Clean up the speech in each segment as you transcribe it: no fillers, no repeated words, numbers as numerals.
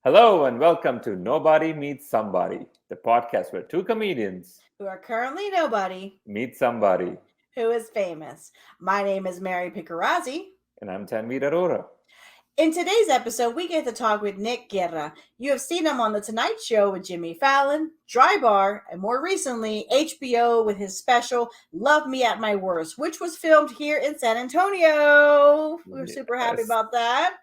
Hello and welcome to Nobody Meets Somebody, the podcast where two comedians who are currently nobody, meet somebody. who is famous. My name is Mary Picarazzi. And I'm Tanveer Arora. In today's episode, we get to talk with Nick Guerra. You have seen him on The Tonight Show with Jimmy Fallon, Dry Bar, and more recently, HBO with his special Love Me at My Worst, which was filmed here in San Antonio. We were super happy Yes. about that.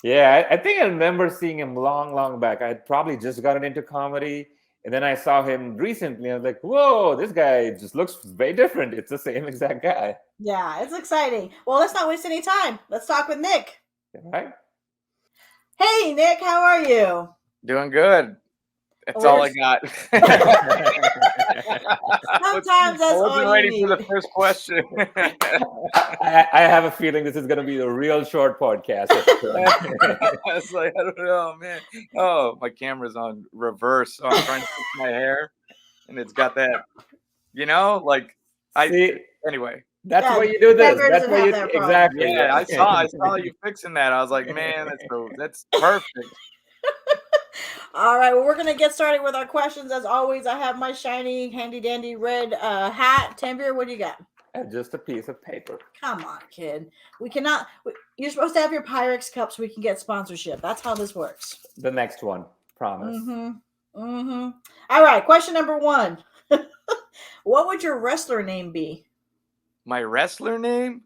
Yeah, I think I remember seeing him long back. I had probably just gotten into comedy. And then I saw him recently. I was like, whoa, this guy just looks very different. It's the same exact guy. Yeah, it's exciting. Well, let's not waste any time. Let's talk with Nick. Right? Hey, Nick, how are you? Doing good. That's all I got. Sometimes that's all wasn't you ready need. for the first question. I have a feeling this is going to be a real short podcast. I was like, I don't know, man. Oh, my camera's on reverse, so I'm trying to fix my hair, and it's got that, See, anyway. that's Yeah, why you do this. Denver That's doesn't why have you that problem. exactly. Yeah, I saw you fixing that. I was like, man, that's perfect. All right, well, we're going to get started with our questions. As always, I have my shiny, handy-dandy red hat. Tanveer, what do you got? Just a piece of paper. Come on, kid. You're supposed to have your Pyrex cup so we can get sponsorship. That's how this works. The next one, promise. All right, question number 1. What would your wrestler name be? My wrestler name?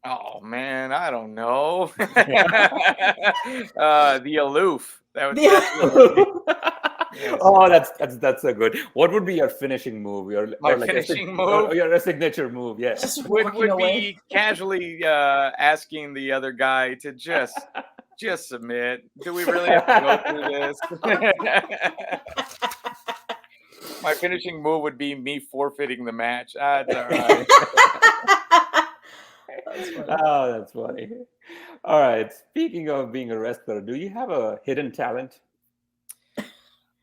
Oh man, I don't know. The Aloof. Oh, that's a good. What would be your finishing move? Finishing move? Or your signature move? Yes. Just would walking away. be casually asking the other guy to just submit. Do we really have to go through this? My finishing move would be me forfeiting the match. That's all right. Oh, that's funny. All right. Speaking of being a wrestler, do you have a hidden talent?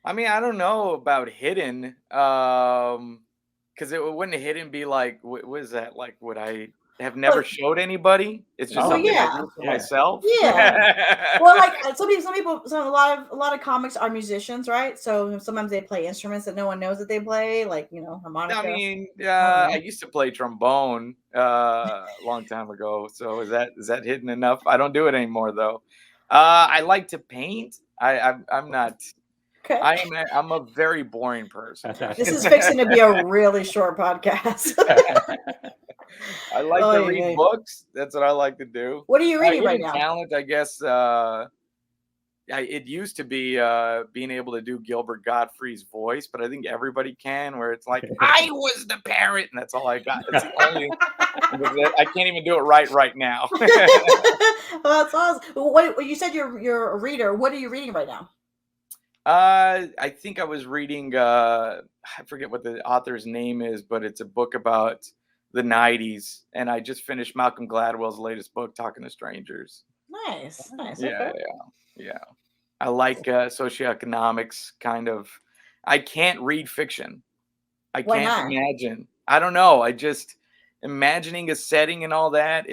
I mean, I don't know about hidden, because it wouldn't hidden be like, what is that? Like, would I have never showed anybody? It's just something I do for myself. Yeah. Well, like a lot of comics are musicians, right? So sometimes they play instruments that no one knows that they play, like harmonica. I mean, I used to play trombone a long time ago. So is that hidden enough? I don't do it anymore though. I like to paint. I'm not. Okay. I'm a very boring person. This is fixing to be a really short podcast. I like to read books. That's what I like to do. What are you reading right now? Talent, I guess. It used to be being able to do Gilbert Gottfried's voice, but I think everybody can. Where it's like, I was the parrot, and that's all I got. It's the only. I can't even do it right now. Well, that's awesome. What you said you're a reader. What are you reading right now? I think I was reading. I forget what the author's name is, but it's a book about the 90s, and I just finished Malcolm Gladwell's latest book, Talking to Strangers. Nice. Yeah. I like socioeconomics, kind of. I can't read fiction. I can't imagine. I don't know. I just imagining a setting and all that.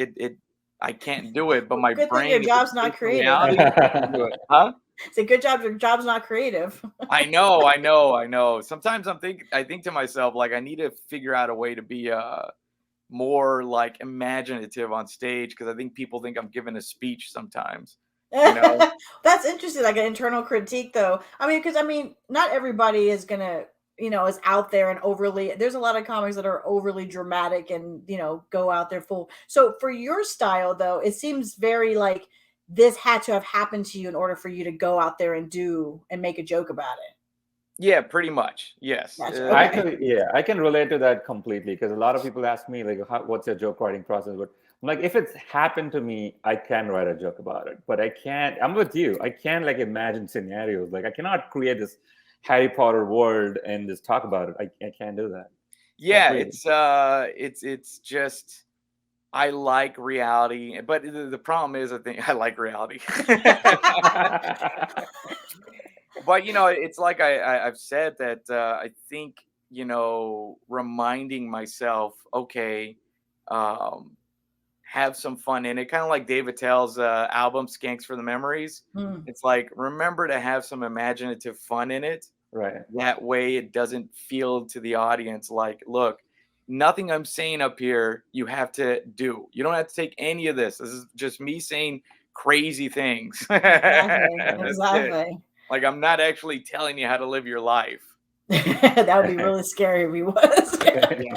I can't do it. But my good brain. Thing your job's not creative. Do it. Huh? It's a good job. Your job's not creative. I know. Sometimes I think to myself, like, I need to figure out a way to be more like imaginative on stage, because I think people think I'm giving a speech sometimes. That's interesting, like an internal critique though. Because not everybody is gonna is out there and overly. There's a lot of comics that are overly dramatic and go out there full. So for your style though, it seems very like this had to have happened to you in order for you to go out there and make a joke about it. Yeah, pretty much. Yes. Gotcha. I can relate to that completely, because a lot of people ask me like, what's your joke writing process? But I'm like, if it's happened to me, I can write a joke about it. But I can't. I'm with you. I can't like imagine scenarios. Like I cannot create this Harry Potter world and just talk about it. I can't do that. Yeah, it's just. I like reality, but the problem is, I think I like reality. But it's like I've said that I think reminding myself, okay, have some fun in it. Kind of like Dave Attell's album Skanks for the Memories. Mm. It's like, remember to have some imaginative fun in it. Right. That way it doesn't feel to the audience like, look, nothing I'm saying up here you have to do. You don't have to take any of this. This is just me saying crazy things. Exactly. That's it. Exactly. Like, I'm not actually telling you how to live your life. That would be really scary if he was. Yeah.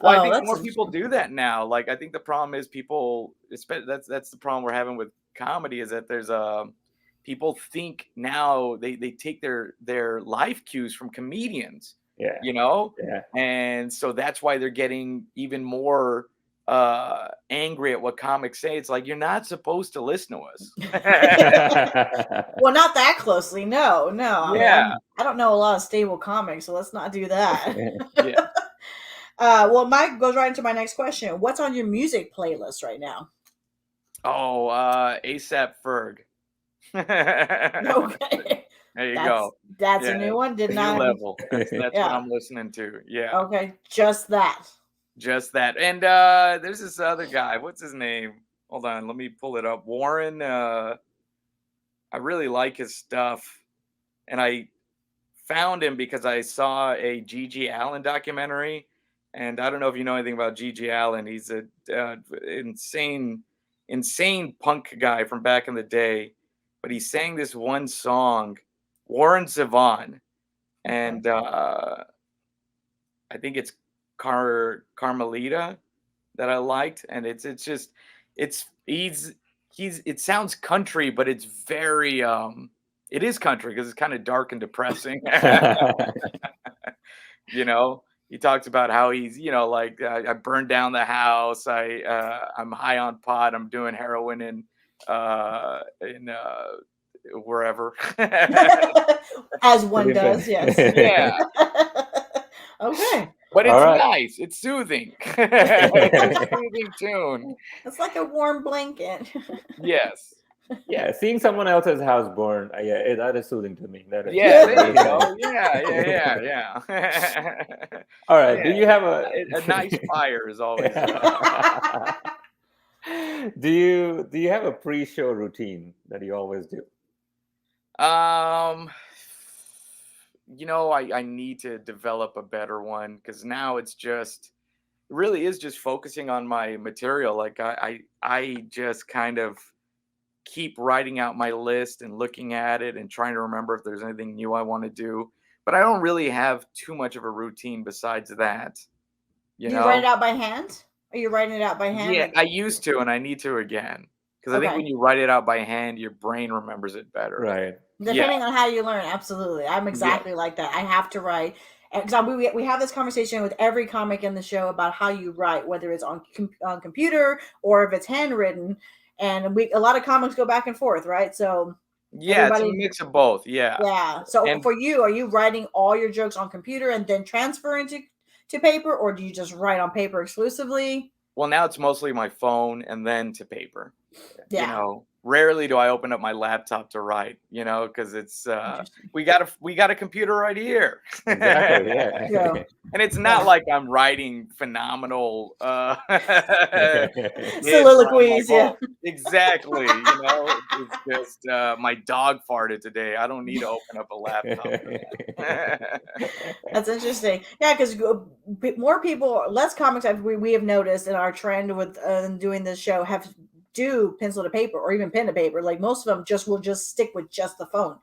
Well, I Oh, think that's more people do that now. Like, I think the problem is people, that's the problem we're having with comedy, is that there's people think now they take their life cues from comedians, Yeah. you know? Yeah. And so that's why they're getting even more angry at what comics say. It's like, you're not supposed to listen to us. Well, not that closely. No. I mean, Yeah. I don't know a lot of stable comics, so let's not do that. Yeah. Well, Mike goes right into my next question. What's on your music playlist right now? Oh, ASAP Ferg. Okay. There you go. That's Yeah, a new one. Did a not. new level. That's what Yeah. I'm listening to. Yeah. Okay, just that. Just that. And there's this other guy. What's his name? Hold on, let me pull it up. Warren. I really like his stuff, and I found him because I saw a G.G. Allen documentary. And I don't know if you know anything about G.G. Allen. He's a insane punk guy from back in the day. But he sang this one song, Warren Zevon, and I think it's Carmelita that I liked, and it sounds country, but it's very it is country because it's kind of dark and depressing. You know, he talks about how he's, like, I burned down the house, I'm high on pot, I'm doing heroin in wherever. As one does, yes. Yeah. Okay. But it's All right. nice. It's soothing. It's a soothing tune. It's like a warm blanket. Yes. Yeah, seeing someone else's house burn, yeah, that is soothing to me. That is, Yeah, there you go. Yeah. All right. Yeah. Do you have a nice fire is always do you have a pre-show routine that you always do? I need to develop a better one, because now it really is just focusing on my material. Like, I just kind of keep writing out my list and looking at it and trying to remember if there's anything new I want to do. But I don't really have too much of a routine besides that. You know? write it out by hand? Are you writing it out by hand? Yeah, I used to, and I need to again. Because I think when you write it out by hand, your brain remembers it better. Right. Depending on how you learn, absolutely. I'm exactly like that. I have to write. Because we have this conversation with every comic in the show about how you write, whether it's on computer or if it's handwritten. And a lot of comics go back and forth, right? So yeah, it's a mix of both. Yeah. Yeah. So for you, are you writing all your jokes on computer and then transferring to paper, or do you just write on paper exclusively? Well, now it's mostly my phone and then to paper. Yeah. Rarely do I open up my laptop to write, because it's we got a computer right here. Exactly. Yeah. And it's not like I'm writing phenomenal soliloquies. Yeah. Exactly. It's just my dog farted today. I don't need to open up a laptop. That's interesting. Yeah, because more people, less comics we have noticed in our trend with doing this show do pencil to paper or even pen to paper. Like, most of them will just stick with just the phone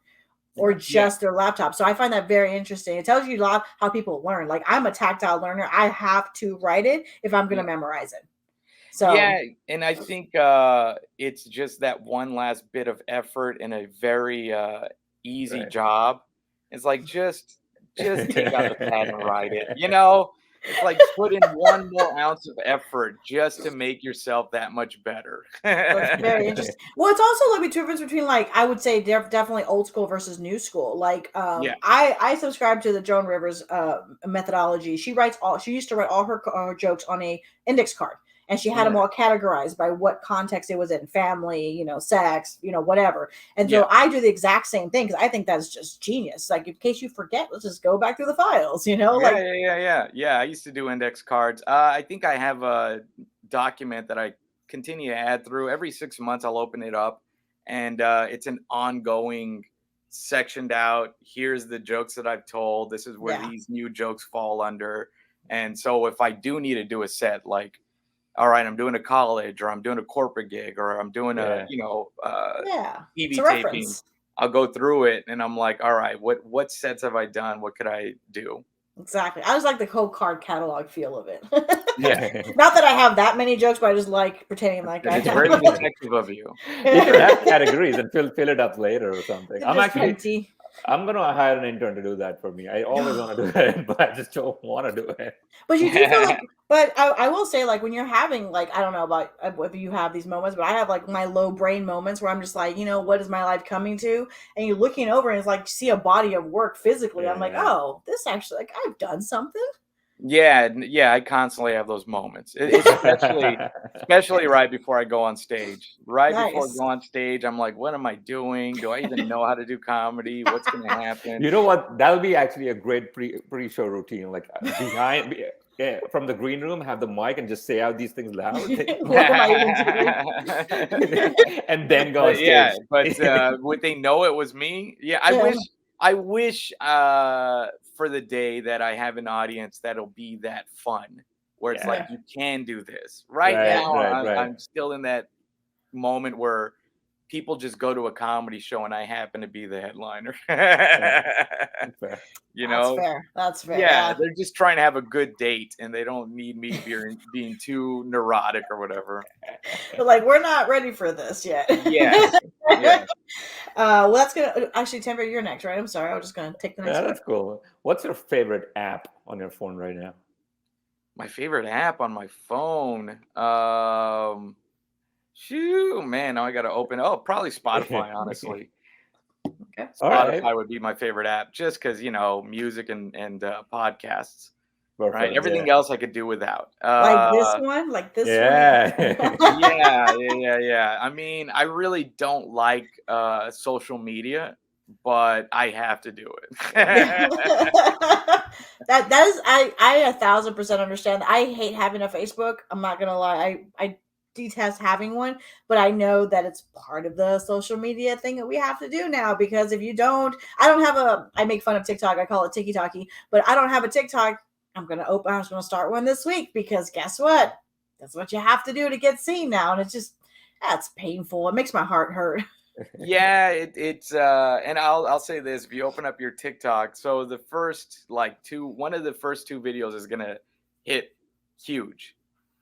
or just their laptop. So I find that very interesting. It tells you a lot how people learn. Like, I'm a tactile learner. I have to write it if I'm going to memorize it. So yeah, and I think it's just that one last bit of effort and a very easy job. It's like, just take out the pad and write it. It's like, put in one more ounce of effort just to make yourself that much better. That's very interesting. Well, it's also like the difference between, like, I would say definitely old school versus new school. Like, I subscribe to the Joan Rivers methodology. She used to write all her jokes on a index card. And she had them all categorized by what context it was in: family, sex, whatever. And so I do the exact same thing because I think that's just genius. Like, in case you forget, let's just go back through the files, Yeah, I used to do index cards. I think I have a document that I continue to add through. Every 6 months, I'll open it up, and it's an ongoing, sectioned out. Here's the jokes that I've told. This is where these new jokes fall under. And so if I do need to do a set, like, all right, I'm doing a college, or I'm doing a corporate gig, or I'm doing a, TV taping, I'll go through it, and I'm like, all right, what sets have I done? What could I do? Exactly. I just like the whole card catalog feel of it. Yeah. Not that I have that many jokes, but I just like pretending like I It's have. very detective of you. You should have categories and fill it up later or something. There's I'm going to hire an intern to do that for me. I always want to do it, but I just don't want to do it. But you do feel like, but I will say, like, when you're having, like, I don't know about whether you have these moments, but I have like my low brain moments where I'm just like, what is my life coming to? And you're looking over and it's like, see a body of work physically. I'm like, oh, this actually, like, I've done something. Yeah, I constantly have those moments, especially right before I go on stage. Right before I go on stage, I'm like, what am I doing? Do I even know how to do comedy? What's going to happen? You know what? That'll be actually a great pre-show routine. Like behind, from the green room, have the mic and just say out these things loud. What am I even doing? And then go on stage. Yeah, but would they know it was me? Yeah, I wish for the day that I have an audience that'll be that fun, where it's like, you can do this. Right now, I'm still in that moment where people just go to a comedy show and I happen to be the headliner. That's fair. Yeah, they're just trying to have a good date and they don't need me being too neurotic or whatever. But like, we're not ready for this yet. Yeah. Well, that's gonna actually, Timber, you're next, right? I'm sorry, I was just gonna take the next one. That's cool. What's your favorite app on your phone right now? My favorite app on my phone. Man, now I got to open. Oh, probably Spotify, honestly. Okay. Spotify would be my favorite app, just because music and podcasts. Perfect, right, everything else I could do without. Like this one. one. Yeah. I mean, I really don't like social media, but I have to do it. that is, I 1,000% understand. I hate having a Facebook. I'm not gonna lie. I detest having one, but I know that it's part of the social media thing that we have to do now, because if you don't, I make fun of TikTok. I call it Tiki-Talkie, but I don't have a TikTok. I was going to start one this week, because guess what? That's what you have to do to get seen now. And it's just, that's painful. It makes my heart hurt. Yeah, it's and I'll say this: if you open up your TikTok, so the first one of the first two videos is gonna hit huge,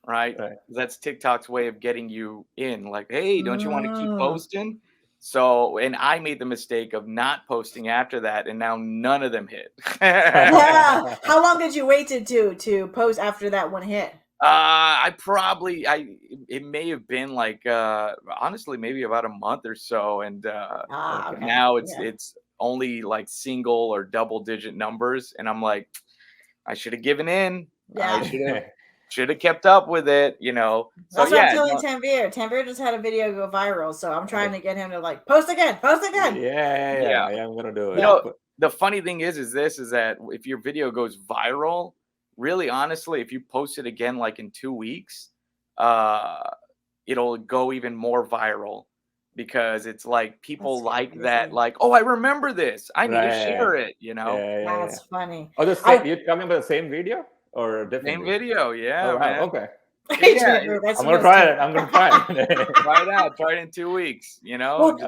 right? That's TikTok's way of getting you in. Like, hey, don't you want to keep posting? So, and I made the mistake of not posting after that, and now none of them hit. Yeah. How long did you wait to post after that one hit? It may have been like honestly maybe about a month or so, and now it's only like single or double digit numbers, and I'm like, I should have given in. I should have kept up with it, So, that's what I'm telling Tanvir. Tanvir just had a video go viral, so I'm trying to get him to like post again. Yeah, I'm gonna do it. The funny thing is that if your video goes viral, really honestly, if you post it again like in 2 weeks, it'll go even more viral, because it's like people that, like, oh, I remember this, I need to share it, That's funny. Oh, you're talking about the same video or a different same video? Yeah. Man. Okay. Yeah, I'm gonna try it. Try it out. Try it in 2 weeks. You'll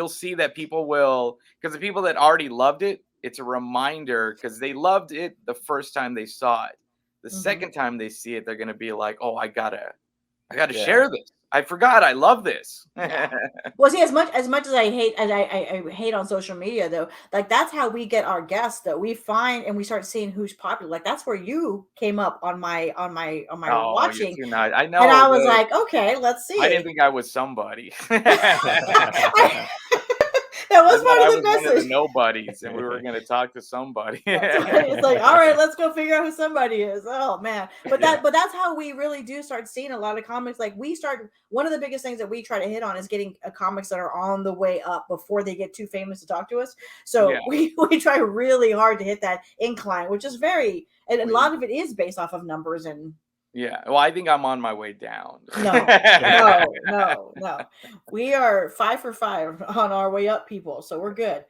see that people will, because the people that already loved it, it's a reminder, because they loved it the first time they saw it. The second time they see it, they're gonna be like, oh, I gotta share this. I forgot I love this. Well, see, as much as I hate on social media, though, like, that's how we get our guests, though. We find and we start seeing who's popular. Like, that's where you came up on my watching. I know. And I was like, okay, let's see. I didn't think I was somebody. That was part of the message. One of the nobodies, and we were going to talk to somebody. It's like, all right, let's go figure out who somebody is. Oh man, but that's how we really do start seeing a lot of comics. Like, one of the biggest things that we try to hit on is getting comics that are on the way up before they get too famous to talk to us. So we try really hard to hit that incline, which is and a lot of it is based off of numbers and Yeah. Well, I think I'm on my way down. No. We are 5 for 5 on our way up, people. So we're good.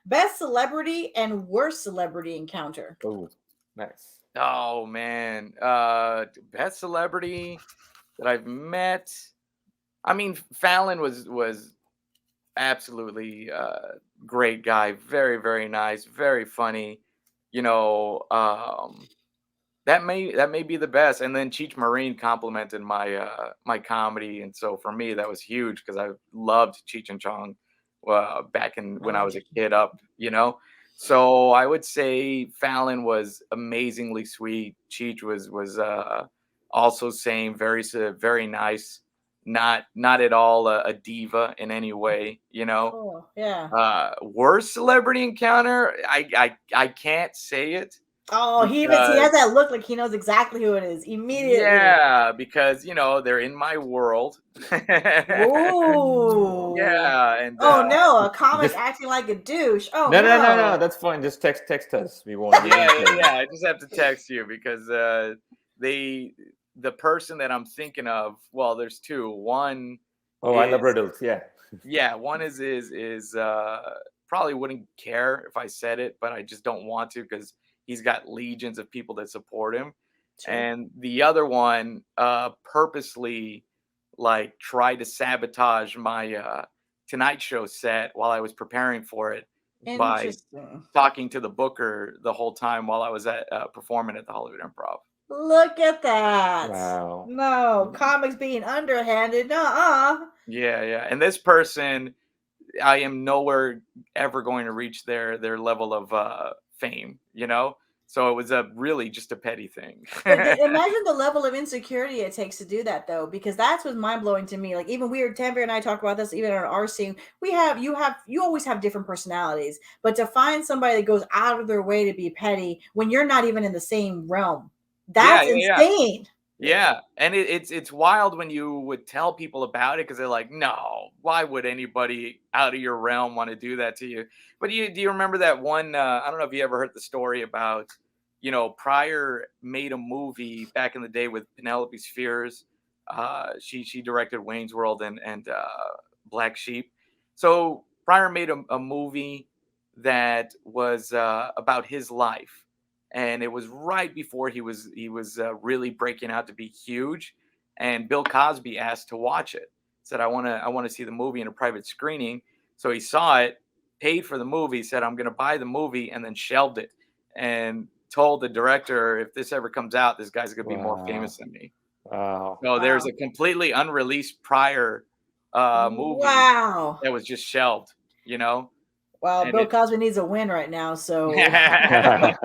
Best celebrity and worst celebrity encounter. Oh, nice. Oh man. Best celebrity that I've met. I mean, Fallon was absolutely great guy. Very, very nice, very funny. You know, that may be the best. And then Cheech Marine complimented my comedy, and so for me that was huge because I loved Cheech and Chong back in when I was a kid up, you know. So I would say Fallon was amazingly sweet. Cheech was also same, very nice, not at all a diva in any way, you know. Cool. Yeah. Worst celebrity encounter, I can't say it. Oh, he has that look like he knows exactly who it is immediately. Yeah, because you know they're in my world. Ooh. Yeah, and no, a comic acting like a douche. Oh no. That's fine. Just text us. We won't. yeah. I just have to text you because the person that I'm thinking of. Well, there's two. One. I love riddles. Yeah. Yeah, one is probably wouldn't care if I said it, but I just don't want to because he's got legions of people that support him. Sure. And the other one purposely like tried to sabotage my Tonight Show set while I was preparing for it by talking to the booker the whole time while I was at performing at the Hollywood Improv. Look at that. Wow. No, comics being underhanded. Yeah. And this person, I am nowhere ever going to reach their level of fame, you know? So it was really just a petty thing. Imagine the level of insecurity it takes to do that, though, because that's what's mind blowing to me. Like even Tanvir and I talk about this, even on our scene. You always have different personalities, but to find somebody that goes out of their way to be petty when you're not even in the same realm, that's insane. Yeah, and it's wild when you would tell people about it because they're like, no, why would anybody out of your realm want to do that to you? But do you remember that one? I don't know if you ever heard the story about, you know, Pryor made a movie back in the day with Penelope Spheres. She directed Wayne's World and Black Sheep. So Pryor made a movie that was about his life. And it was right before he was really breaking out to be huge, and Bill Cosby asked to watch it. Said, I want to see the movie in a private screening. So he saw it, paid for the movie, said, I'm going to buy the movie, and then shelved it, and told the director, if this ever comes out, this guy's going to be more famous than me. Wow. So there's a completely unreleased Pryor movie that was just shelved, you know. Well, Bill Cosby needs a win right now, so yeah,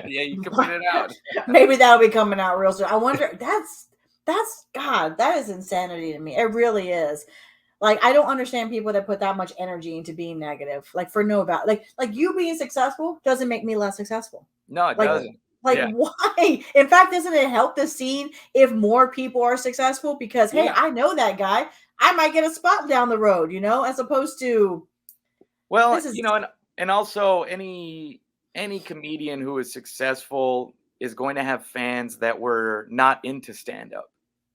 you can put it out. Maybe that'll be coming out real soon. I wonder. That's God. That is insanity to me. It really is. Like I don't understand people that put that much energy into being negative. Like for no about like you being successful doesn't make me less successful. No, it doesn't. Like why? In fact, doesn't it help the scene if more people are successful? Because hey, I know that guy. I might get a spot down the road, you know, as opposed to. Well, you know, and also any comedian who is successful is going to have fans that were not into stand-up.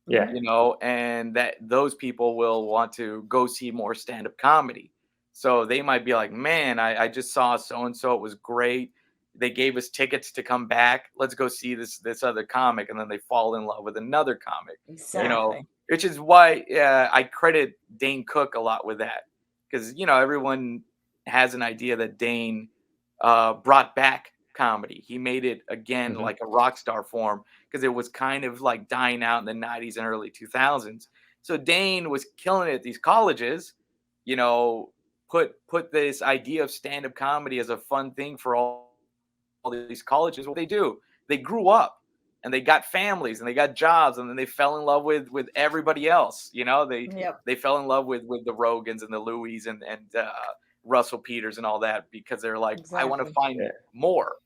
Yeah. You know, and that those people will want to go see more stand-up comedy. So they might be like, man, I just saw so-and-so. It was great. They gave us tickets to come back. Let's go see this other comic. And then they fall in love with another comic. Exactly. You know, which is why I credit Dane Cook a lot with that. Because, you know, everyone has an idea that Dane brought back comedy. He made it again like a rock star form because it was kind of like dying out in the 90s and early 2000s. So Dane was killing it at these colleges, you know, put this idea of stand-up comedy as a fun thing for all these colleges. What they do, they grew up and they got families and they got jobs, and then they fell in love with everybody else. You know, they fell in love with the Rogans and the Louis and Russell Peters and all that because they're like, I want to find more,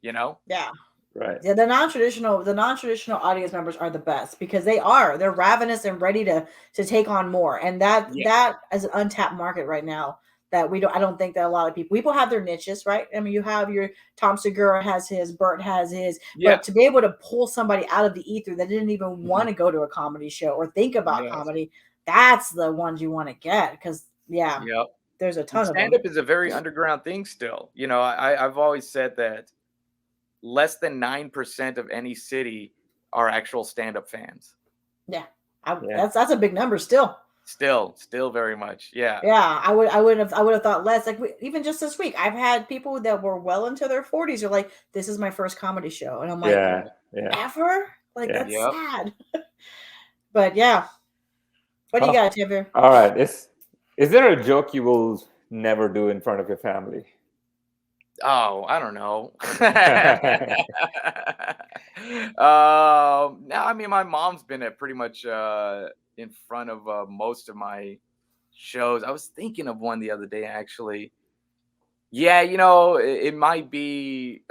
you know? Yeah. Right. Yeah, the non-traditional audience members are the best because they're ravenous and ready to take on more. And that is an untapped market right now that I don't think that a lot of people have their niches, right? I mean, you have your Tom Segura has his, Bert has his, but to be able to pull somebody out of the ether that didn't even want to go to a comedy show or think about comedy, that's the ones you want to get, because there's a ton of them. Stand-up is a very underground thing still. You know, I've always said that less than 9% of any city are actual stand-up fans. Yeah. That's a big number still. Still very much. Yeah. Yeah, I would have thought less. Like even just this week, I've had people that were well into their 40s are like, "This is my first comedy show," and I'm like, "Ever?" Like that's sad. But yeah, what do you got, Timber? All right, is there a joke you will never do in front of your family? Oh, I don't know. No, I mean, my mom's been at pretty much in front of most of my shows. I was thinking of one the other day, actually. Yeah, you know, it might be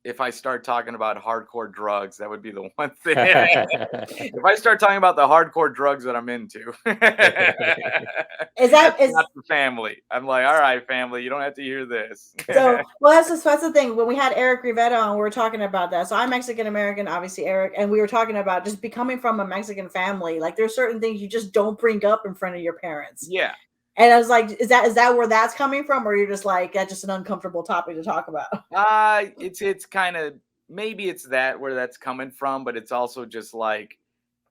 if I start talking about hardcore drugs, that would be the one thing. If I start talking about the hardcore drugs that I'm into, is that not for family? I'm like, all right, family, you don't have to hear this. So, well, that's the thing. When we had Eric Rivera on, we were talking about that. So I'm Mexican American, obviously, Eric, and we were talking about just becoming from a Mexican family. Like, there's certain things you just don't bring up in front of your parents. Yeah. And I was like, is that where that's coming from, or you're just like, that's just an uncomfortable topic to talk about? It's kind of, maybe it's that where that's coming from, but it's also just like,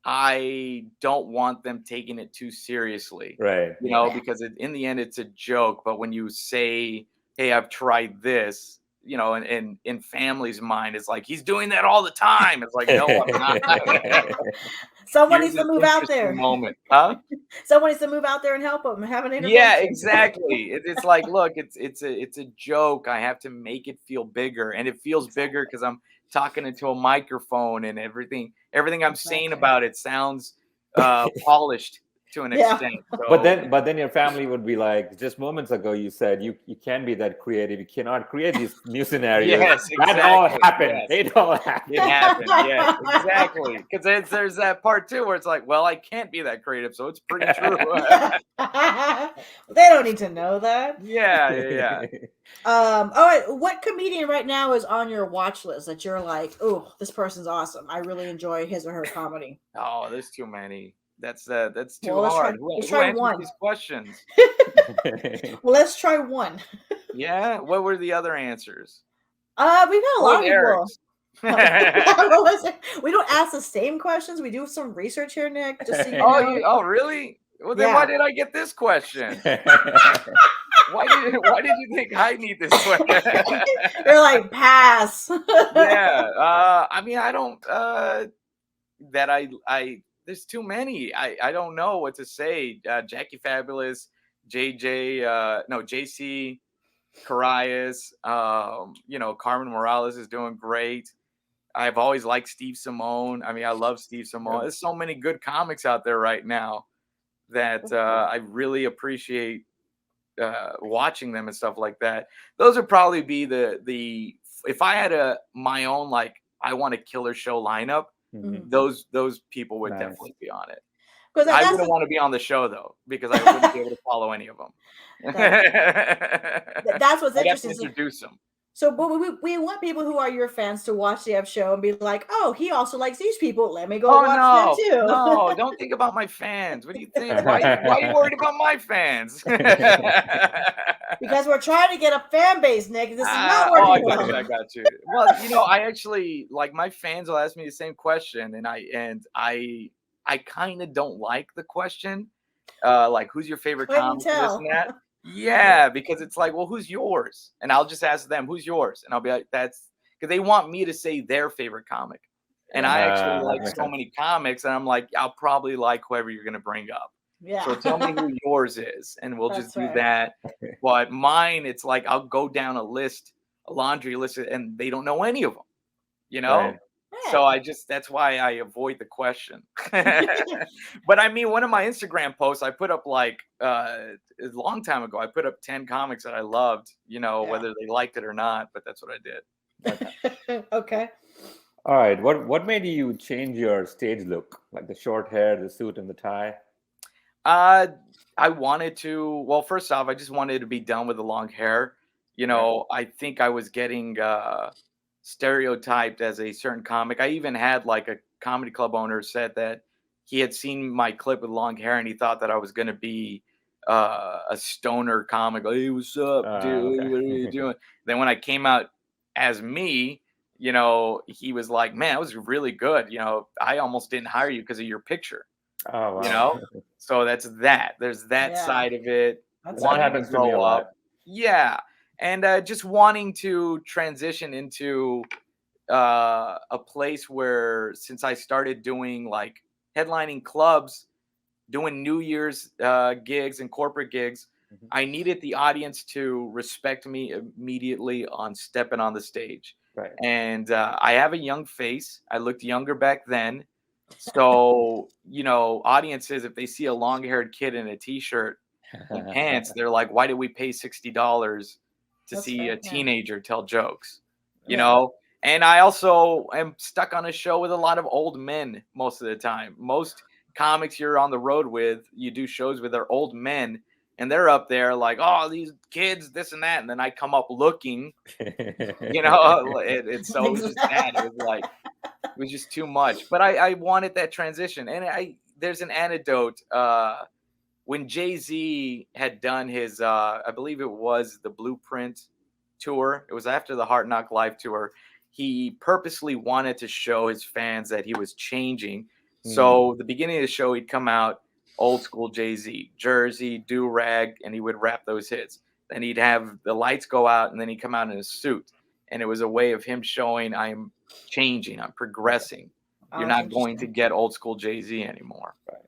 I don't want them taking it too seriously, right? You know, because in the end, it's a joke. But when you say, "Hey, I've tried this," you know, and in family's mind, it's like he's doing that all the time. It's like, no, I'm not. Someone needs to move out there. Moment, huh? Someone needs to move out there and help them have an intervention. Yeah, exactly. It's like, look, it's a joke. I have to make it feel bigger, and it feels bigger because I'm talking into a microphone, and everything I'm saying about it sounds polished to an extent. So. But then your family would be like, just moments ago you said you can't be that creative. You cannot create these new scenarios. Yes, exactly. That all happened. Yes. It all happened. It happened. Yes, exactly. Because there's that part too where it's like, well, I can't be that creative, so it's pretty true. They don't need to know that. Yeah. All right. What comedian right now is on your watch list that you're like, oh, this person's awesome. I really enjoy his or her comedy. Oh, there's too many. That's too hard. Let's try one. These questions. Well, let's try one. Yeah. What were the other answers? We've got a lot of people. We don't ask the same questions. We do some research here, Nick. Just so you know. Oh, really? Well, then why did I get this question? Why did you think I need this question? You're like, pass. Yeah. I mean, I don't. There's too many. I don't know what to say. Jackie Fabulous, JC, Carias. You know, Carmen Morales is doing great. I've always liked Steve Simone. I mean, I love Steve Simone. There's so many good comics out there right now that I really appreciate watching them and stuff like that. Those would probably be the if I had my own, like, I want a killer show lineup, those people would definitely be on it. I wouldn't want to be on the show though, because I wouldn't be able to follow any of them. That's what's interesting. Introduce them. So, but we want people who are your fans to watch the show and be like, oh, he also likes these people. Let me go watch them too. No, don't think about my fans. What do you think? Why are you worried about my fans? Because we're trying to get a fan base, Nick. This is not working well. I got you. Well, you know, I actually, like, my fans will ask me the same question, and I kind of don't like the question. Like, who's your favorite comic? This and that. Yeah, because it's like, well, who's yours? And I'll just ask them, who's yours? And I'll be like, that's because they want me to say their favorite comic. And I actually like so many comics, and I'm like, I'll probably like whoever you're going to bring up. Yeah. So tell me who yours is, and we'll just do that. But mine, it's like, I'll go down a laundry list, and they don't know any of them, you know? Right. So that's why I avoid the question. But I mean, one of my Instagram posts, I put up like a long time ago, I put up 10 comics that I loved, you know, whether they liked it or not, but that's what I did. Okay. All right. What made you change your stage look? Like the short hair, the suit, and the tie? I wanted to. Well, first off, I just wanted to be done with the long hair. I think I was getting stereotyped as a certain comic. I even had like a comedy club owner said that he had seen my clip with long hair and he thought that I was going to be a stoner comic. Hey, what's up, dude? What are you doing? Then when I came out as me, he was like, man, that was really good. I almost didn't hire you because of your picture. Oh, wow. So that's that. There's that side of it. That happens to me a lot. Yeah. And just wanting to transition into a place where, since I started doing like headlining clubs, doing New Year's gigs and corporate gigs, I needed the audience to respect me immediately on stepping on the stage. Right. And I have a young face. I looked younger back then. So, audiences, if they see a long-haired kid in a t-shirt and pants, they're like, why did we pay $60 to see a teenager tell jokes? You know? And I also am stuck on a show with a lot of old men most of the time. Most comics you're on the road with, you do shows with, are old men, and they're up there like, oh, these kids, this and that. And then I come up looking, it's so just that. It was just too much. But I wanted that transition. And there's an anecdote. When Jay-Z had done his, I believe it was the Blueprint tour. It was after the Hard Knock Live tour. He purposely wanted to show his fans that he was changing. So the beginning of the show, he'd come out old school Jay-Z, jersey, do-rag, and he would rap those hits. Then he'd have the lights go out, and then he'd come out in a suit. And it was a way of him showing, I'm changing, I'm progressing. You're not going to get old school Jay-Z anymore. Right.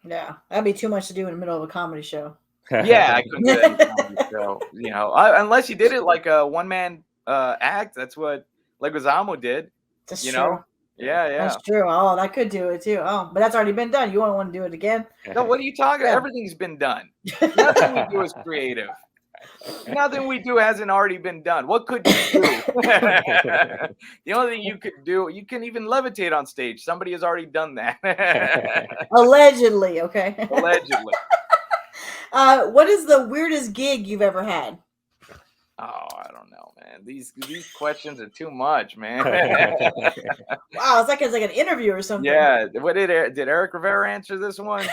Yeah, that'd be too much to do in the middle of a comedy show. Yeah, I couldn't do that in a comedy show. Unless you did it like a one-man act. That's what Leguizamo did. That's true. Yeah. That's true. Oh, that could do it too. Oh, but that's already been done. You won't want to do it again? No, what are you talking about? Everything's been done. Nothing we do is creative. Nothing we do hasn't already been done. What could you do? The only thing you could do, you can even levitate on stage. Somebody has already done that. Allegedly, okay. Allegedly. What is the weirdest gig you've ever had? Oh, I don't know, man. These questions are too much, man. Wow, it's like an interview or something. Yeah. What did Eric Rivera answer this one?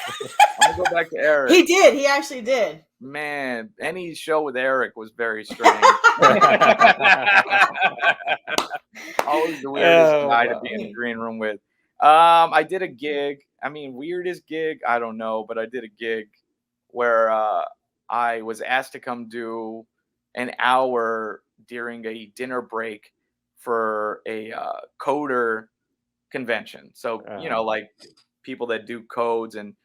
I'm gonna go back to Eric. He did. He actually did. Man, any show with Eric was very strange. Always the weirdest guy to be in the green room with. I did a gig. I mean, weirdest gig, I don't know, but I did a gig where I was asked to come do an hour during a dinner break for a coder convention. So, like people that do codes and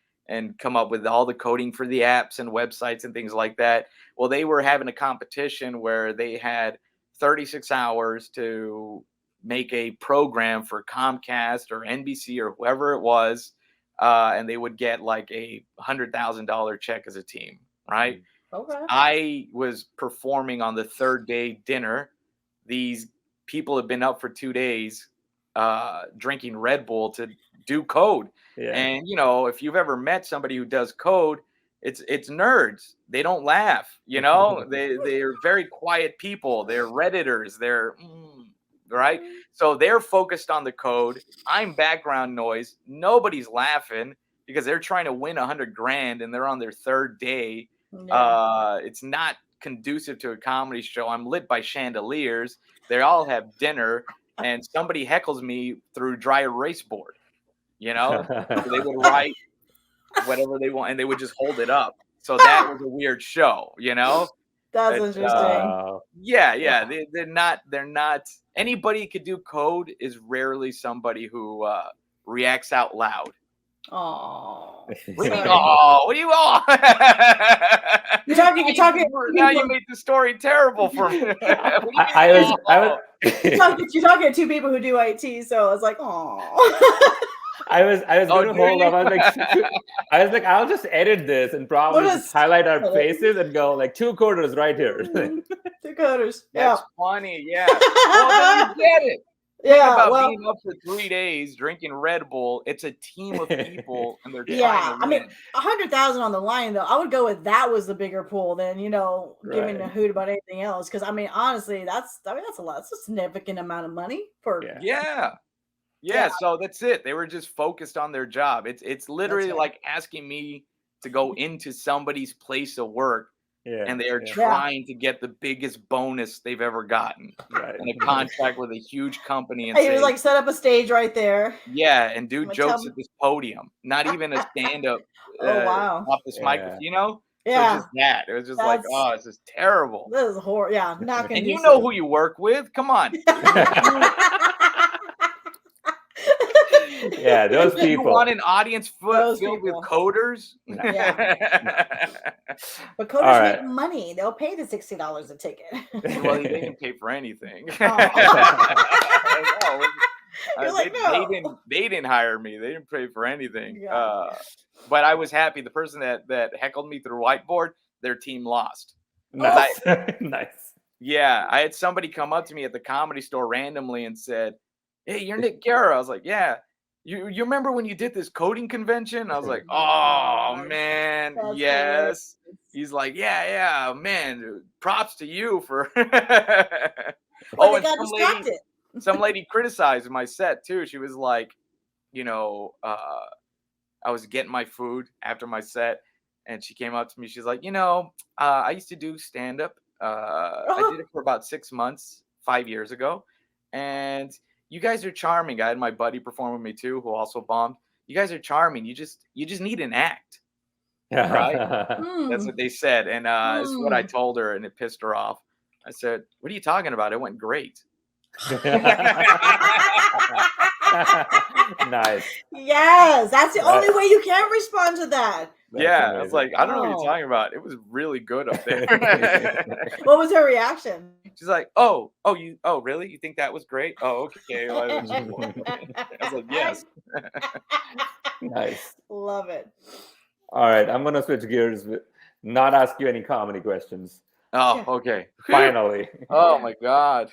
come up with all the coding for the apps and websites and things like that. Well, they were having a competition where they had 36 hours to make a program for Comcast or NBC or whoever it was. And they would get like a $100,000 check as a team, right? Okay. I was performing on the third day dinner. These people have been up for 2 days drinking Red Bull to do code. Yeah. And, if you've ever met somebody who does code, it's nerds. They don't laugh, they're very quiet people. They're Redditors. They're right. So they're focused on the code. I'm background noise. Nobody's laughing because they're trying to win $100,000 and they're on their third day. Yeah. It's not conducive to a comedy show. I'm lit by chandeliers. They all have dinner and somebody heckles me through dry erase board. So they would write whatever they want and they would just hold it up. So that was a weird show, That's interesting. Yeah. They're not anybody could do code is rarely somebody who reacts out loud. Oh. What do you want? You're talking. Now you made the story terrible for me. You're talking to two people who do IT, so I was like, oh. I was going to hold up. I was like, I'll just edit this and probably just highlight our faces and go like 2 coders right here. 2 coders. That's funny. Yeah. Well, then you get it. Think Yeah, about well, being up for 3 days drinking Red Bull. It's a team of people, and they're trying yeah. to I mean, win. 100,000 on the line though. I would go with that was the bigger pool than giving a Right. hoot about anything else. Because I mean, honestly, that's a lot. That's a significant amount of money for. Yeah. Yeah. Yeah, Yeah, so that's it. They were just focused on their job. It's that's literally fair. like asking me to go into somebody's place of work, Yeah. and they are Yeah. Yeah. trying to get the biggest bonus they've ever gotten, Right. and a contract with a huge company, and And he was say, like, set up a stage right there. yeah, and do I'm gonna tell jokes him. at this podium. Not even a stand-up Oh wow. off this microphone, Yeah. So Yeah, just that. It was just like, that's oh, this is terrible. this is horrible. Yeah, not And you know conducive. who you work with. Come on. You Yeah, those you want people. an audience Those filled with people. coders? No. Yeah, but All coders right. make money. They'll pay the $60 a ticket. Well, they didn't pay for anything. Oh. No, You're like, they no. didn't hire me. They didn't pay for anything. Yeah. But I was happy. The person that heckled me through whiteboard, their team lost. Nice. Nice. Yeah, I had somebody come up to me at the Comedy Store randomly and said, "Hey, you're Nick Guerra." I was like, "Yeah." You remember when you did this coding convention? I was like, "Oh Gosh, man, that's yes." hilarious. He's like, "Yeah, man. Props to you for." But Oh, they and got distracted. some lady criticized my set too. She was like, I was getting my food after my set, and she came up to me. She's like, I used to do stand up. I did it for about 6 months, 5 years ago, and you guys are charming. I had my buddy perform with me too, who also bombed. You guys are charming. You just need an act, right? That's Hmm. what they said, and it's what I Hmm. told her, and it pissed her off. I said, "What are you talking about? It went great." Nice. Yes, that's the only way you can respond to that. That's Yeah, I was amazing. like, I don't know what Oh. you're talking about. It was really good up there. What was her reaction? She's like, oh, really? You think that was great? Oh, okay. Well, I was like, yes. Nice. Love it. All right, I'm gonna switch gears. Not ask you any comedy questions. Oh, Yeah. okay. Finally. Oh my God.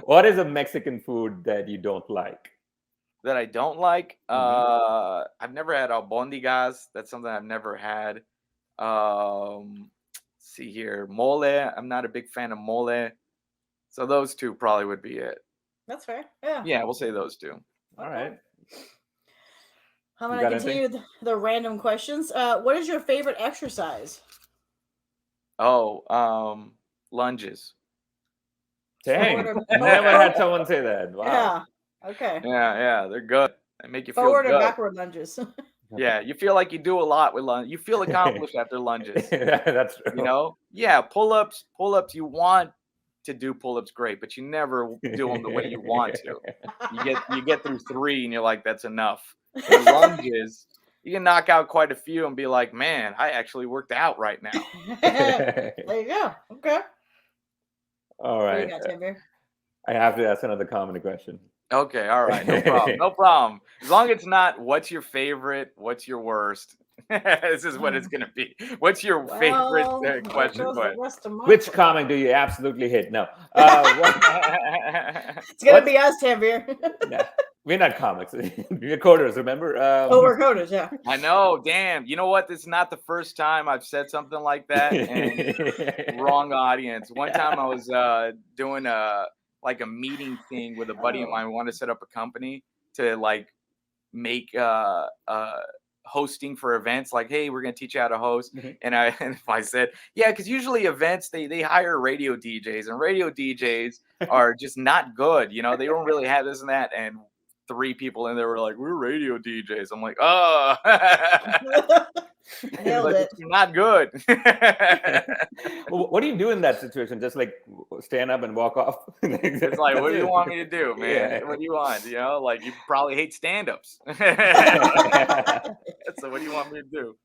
What is a Mexican food that you don't like? That I don't like. Mhm. I've never had albondigas. That's something I've never had. See here, mole. I'm not a big fan of mole. So those two probably would be it. That's fair. Yeah. Yeah, we'll say those two. All Okay. right. I'm You gonna got anything? continue the random questions. What is your favorite exercise? Oh, lunges. Dang. Forward Never had someone say that. Wow. Yeah. Okay. Yeah, they're good. They make you feel Forward or good. backward lunges. Yeah, you feel like you do a lot with lunge. You feel accomplished after lunges. That's true. Yeah, pull-ups. You want to do pull-ups great, but you never do them the way you want to. You get through 3 and you're like, that's enough. The lunges, you can knock out quite a few and be like, man, I actually worked out right now. There you go. Okay. All What do right. you got, Timber? I have to ask another comedy question. Okay, all right, no problem, no problem. As long as it's not, what's your favorite, what's your worst? This is what it's gonna be. What's your favorite There question? goes the But rest of my Which question. comic do you absolutely hate? No. It's gonna be us, Timber. Nah, we're not comics. We're coders, remember? We're coders, yeah. I know, damn. You know what? This is not the first time I've said something like that, and wrong audience. One time I was doing a meeting thing with a buddy of mine. We wanted to set up a company to make hosting for events. Like, hey, we're gonna teach you how to host. Mhm. And I said, yeah, because usually events they hire radio DJs, and radio DJs are just not good. They don't really have this and that. And 3 people in there were like, we're radio DJs. I'm like, oh. Nailed Like, it. you're not good. Well, what do you do in that situation? Just like stand up and walk off? It's like, what do you want me to do, man? Yeah. What do you want? You probably hate stand-ups. So what do you want me to do?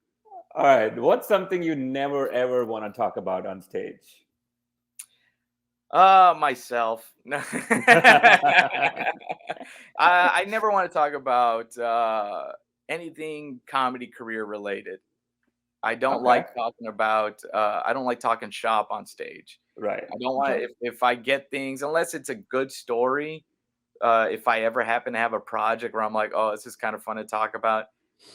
All right. What's something you never ever want to talk about on stage? Myself. No. I never want to talk about anything comedy career related. I don't Okay. like talking about. I don't like talking shop on stage. Right. I don't want Okay. if I get things unless it's a good story. if I ever happen to have a project where I'm like, oh, this is kind of fun to talk about,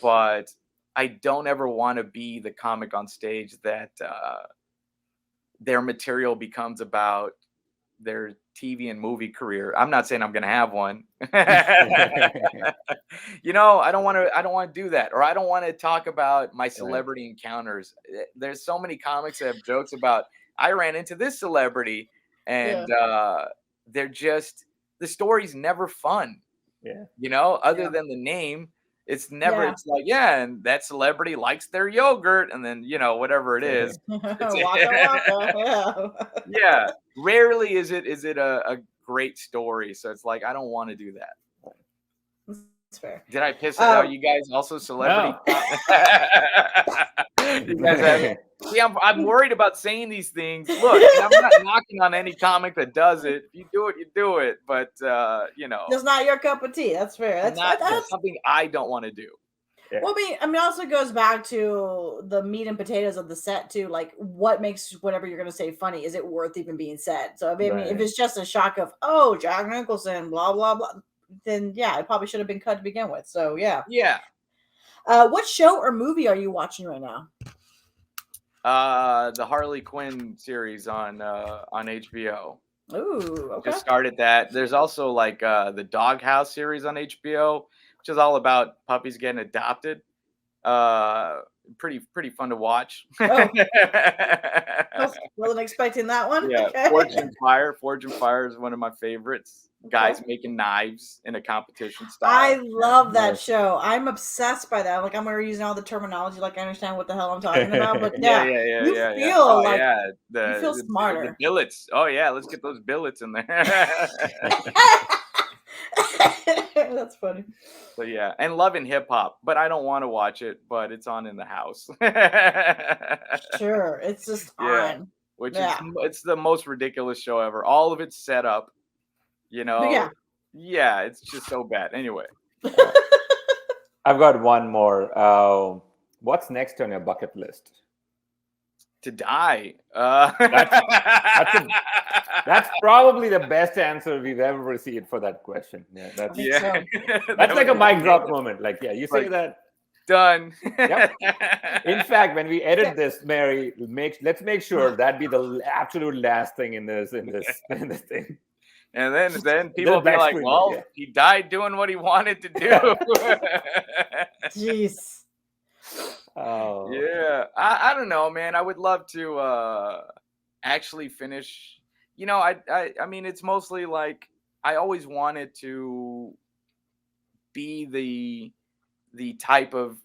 but I don't ever want to be the comic on stage that their material becomes about their TV and movie career. I'm not saying I'm going to have one. You know, I don't want to do that. Or I don't want to talk about my celebrity encounters. There's so many comics that have jokes about, I ran into this celebrity, and they're just, the story's never fun. Yeah. You know, other than the name, it's never, it's like, and that celebrity likes their yogurt, and then, you know, whatever it is. Waka, waka, Yeah. Rarely is it a great story. So it's like, I don't want to do that. That's fair. Did I piss it out? You guys also celebrity? No. You guys have, see, I'm worried about saying these things. Look, I'm not knocking on any comic that does it. If you do it, you do it. But you know, it's not your cup of tea. That's fair. That's something I don't want to do. Yeah. Well, I mean, it also goes back to the meat and potatoes of the set too. Like, what makes whatever you're going to say funny? Is it worth even being said? So, I mean, if it's just a shock of, oh, Jack Nicholson, blah blah blah, then yeah, it probably should have been cut to begin with. So, yeah. What show or movie are you watching right now? The Harley Quinn series on HBO. Ooh, okay. Just started that. There's also like the Doghouse series on HBO, which is all about puppies getting adopted. Pretty fun to watch. Oh. Wasn't expecting that one. Yeah, okay. Forge and Fire is one of my favorites. Guys making knives in a competition style. I love that show. I'm obsessed by that. Like, I'm already using all the terminology, like I understand what the hell I'm talking about. But you feel smarter. The billets. Oh yeah, let's get those billets in there. That's funny. So yeah, and loving hip hop, but I don't want to watch it, but it's on in the house. Sure, it's just on. Which is, it's the most ridiculous show ever. All of it's set up, you know. Yeah, it's just so bad. Anyway, I've got one more. What's next on your bucket list? To die. That's probably the best answer we've ever received for that question. Yeah, that's like a mic drop moment. Like, you say that. Done. Yep. In fact, when we edit this, Mary, let's make sure that be the absolute last thing in this thing. And then people will be like, well, he died doing what he wanted to do. Jeez. Oh yeah, I don't know, man. I would love to actually finish. You know, I mean, it's mostly like I always wanted to be the type of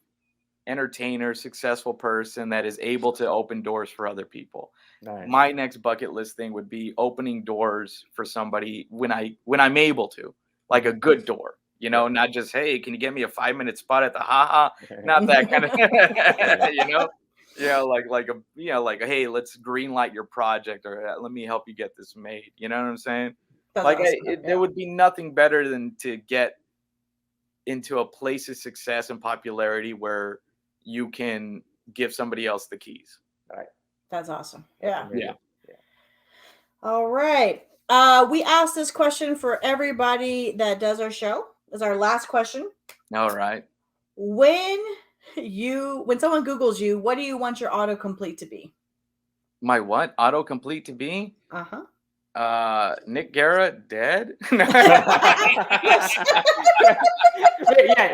entertainer, successful person that is able to open doors for other people. Nice. My next bucket list thing would be opening doors for somebody when I'm able to, like a good door. You know, not just, hey, can you get me a 5-minute spot at the haha? Not that kind of, you know, like, hey, let's green light your project, or let me help you get this made. You know what I'm saying? That's like, awesome. There would be nothing better than to get into a place of success and popularity where you can give somebody else the keys. Right. That's awesome. Yeah. Yeah. All right. We asked this question for everybody that does our show. Is our last question. All right. When someone Googles you, what do you want your autocomplete to be? My what? Autocomplete to be? Nick Guerra dead? Wait,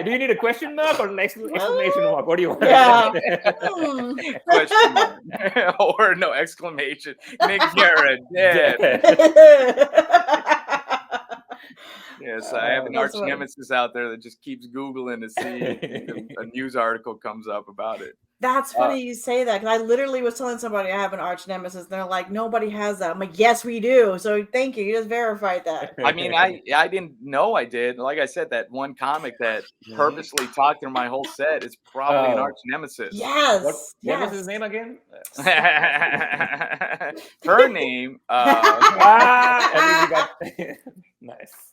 do you need a question mark or an exclamation mark? What do you want? Question mark. Or no, exclamation. Nick Guerra dead. Yes, I have an arch nemesis out there that just keeps Googling to see if a news article comes up about it. That's funny you say that, because I literally was telling somebody I have an arch nemesis, and they're like, nobody has that. I'm like, yes, we do. So thank you. You just verified that. I mean, I didn't know I did. Like I said, that one comic that purposely talked through my whole set is probably an arch nemesis. Yes. What was his name again? Her name. Nice.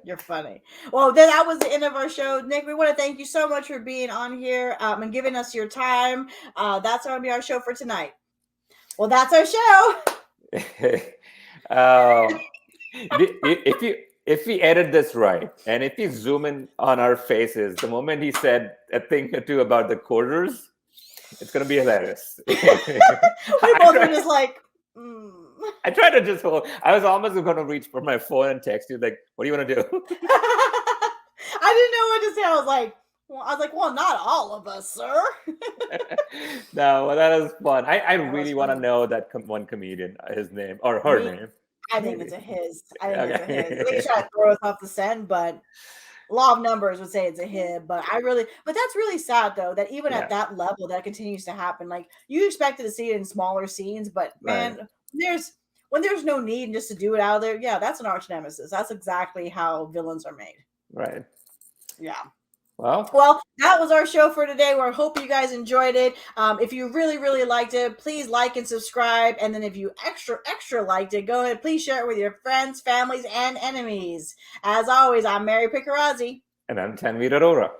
You're funny. Well, then that was the end of our show. Nick, we want to thank you so much for being on here and giving us your time. That's going to be our show for tonight. Well, that's our show. if we edit this right, and if we zoom in on our faces, the moment he said a thing or two about the quarters, it's gonna be hilarious. We both were just like, I tried to just hold. I was almost gonna reach for my phone and text you, like, "What do you want to do?" I didn't know what to say. I was like, well, not all of us, sir. No, well, that was fun. I really want to know that one comedian, his name or her name. I think it's a his. I think it's a his. They try to throw us off the scent, but law of numbers would say it's a him. But that's really sad though, that even at that level that continues to happen. Like you expected to see it in smaller scenes, but man, when there's no need just to do it out of there, yeah, that's an arch nemesis. That's exactly how villains are made. Right. Yeah. Well, that was our show for today. We hope you guys enjoyed it. If you really, really liked it, please like and subscribe. And then if you extra liked it, go ahead, please share it with your friends, families, and enemies. As always, I'm Mary Picarazzi. And I'm Tanvir Arora.